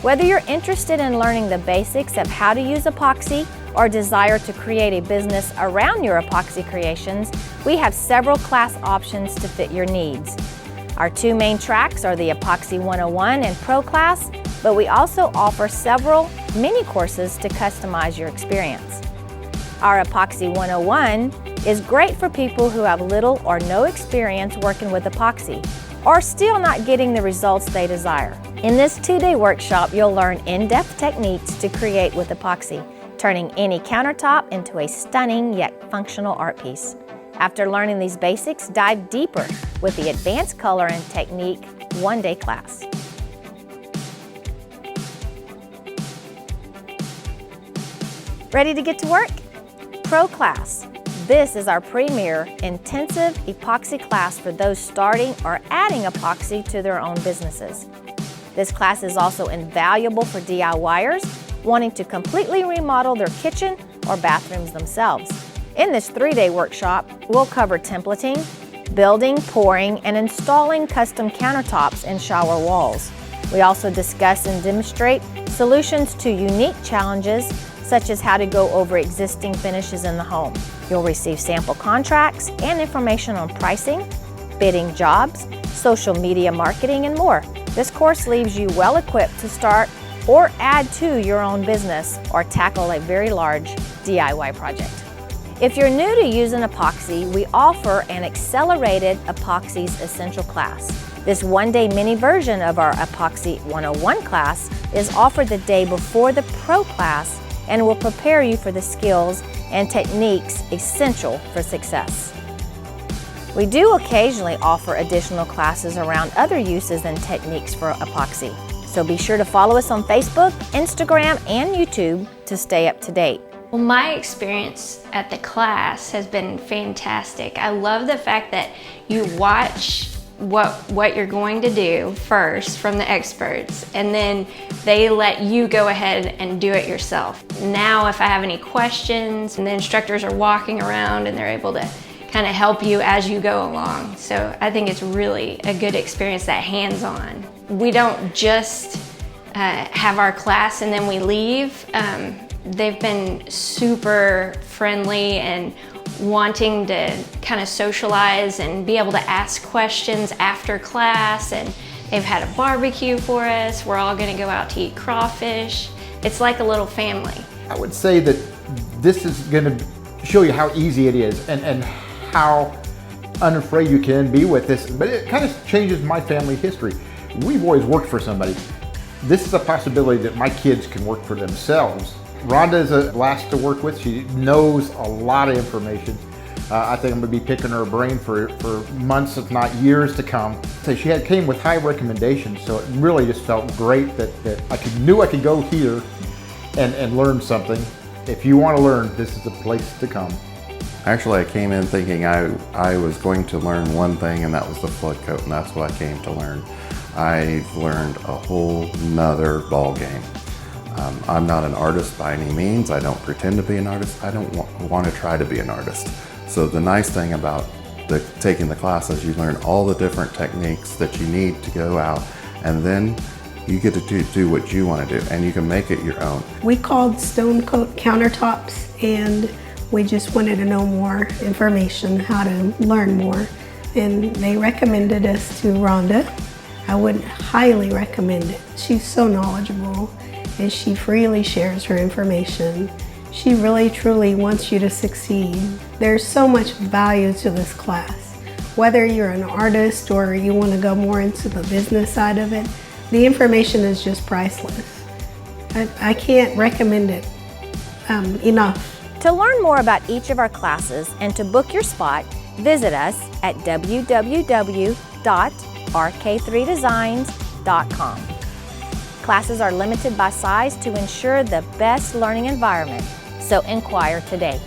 Whether you're interested in learning the basics of how to use epoxy or desire to create a business around your epoxy creations, we have several class options to fit your needs. Our two main tracks are the Epoxy 101 and Pro class, but we also offer several mini courses to customize your experience. Our Epoxy 101 is great for people who have little or no experience working with epoxy or still not getting the results they desire. In this two-day workshop, you'll learn in-depth techniques to create with epoxy, turning any countertop into a stunning yet functional art piece. After learning these basics, dive deeper with the Advanced Color and Technique one-day class. Ready to get to work? Pro class. This is our premier intensive epoxy class for those starting or adding epoxy to their own businesses. This class is also invaluable for DIYers wanting to completely remodel their kitchen or bathrooms themselves. In this 3-day workshop, we'll cover templating, building, pouring, and installing custom countertops and shower walls. We also discuss and demonstrate solutions to unique challenges, such as how to go over existing finishes in the home. You'll receive sample contracts and information on pricing, bidding jobs, social media marketing, and more. This course leaves you well equipped to start or add to your own business or tackle a very large DIY project. If you're new to using epoxy, we offer an accelerated Epoxies Essential class. This one-day mini version of our Epoxy 101 class is offered the day before the Pro class and will prepare you for the skills and techniques essential for success. We do occasionally offer additional classes around other uses and techniques for epoxy, so be sure to follow us on Facebook, Instagram, and YouTube to stay up to date. Well, my experience at the class has been fantastic. I love the fact that you watch what you're going to do first from the experts, and then they let you go ahead and do it yourself. Now, if I have any questions, and the instructors are walking around and they're able to kind of help you as you go along. So I think it's really a good experience, that hands-on. We don't just have our class and then we leave. They've been super friendly and wanting to kind of socialize and be able to ask questions after class, and they've had a barbecue for us. We're all going to go out to eat crawfish. It's like a little family. I would say that this is going to show you how easy it is and how unafraid you can be with this, but it kind of changes my family history. We've always worked for somebody. This is a possibility that my kids can work for themselves. Rhonda is a blast to work with. She knows a lot of information. I think I'm going to be picking her brain for months, if not years to come. So she came with high recommendations, so it really just felt great that I knew I could go here and learn something. If you want to learn, this is the place to come. Actually, I came in thinking I was going to learn one thing, and that was the flood coat, and that's what I came to learn. I've learned a whole nother ball game. I'm not an artist by any means. I don't pretend to be an artist. I don't want to try to be an artist. So the nice thing about taking the class is you learn all the different techniques that you need to go out, and then you get to do what you want to do, and you can make it your own. We called Stone Coat Countertops, and we just wanted to know more information, how to learn more. And they recommended us to Rhonda. I would highly recommend it. She's so knowledgeable, and she freely shares her information. She really truly wants you to succeed. There's so much value to this class. Whether you're an artist or you want to go more into the business side of it, the information is just priceless. I can't recommend it enough. To learn more about each of our classes and to book your spot, visit us at www.rk3designs.com. Classes are limited by size to ensure the best learning environment, so inquire today.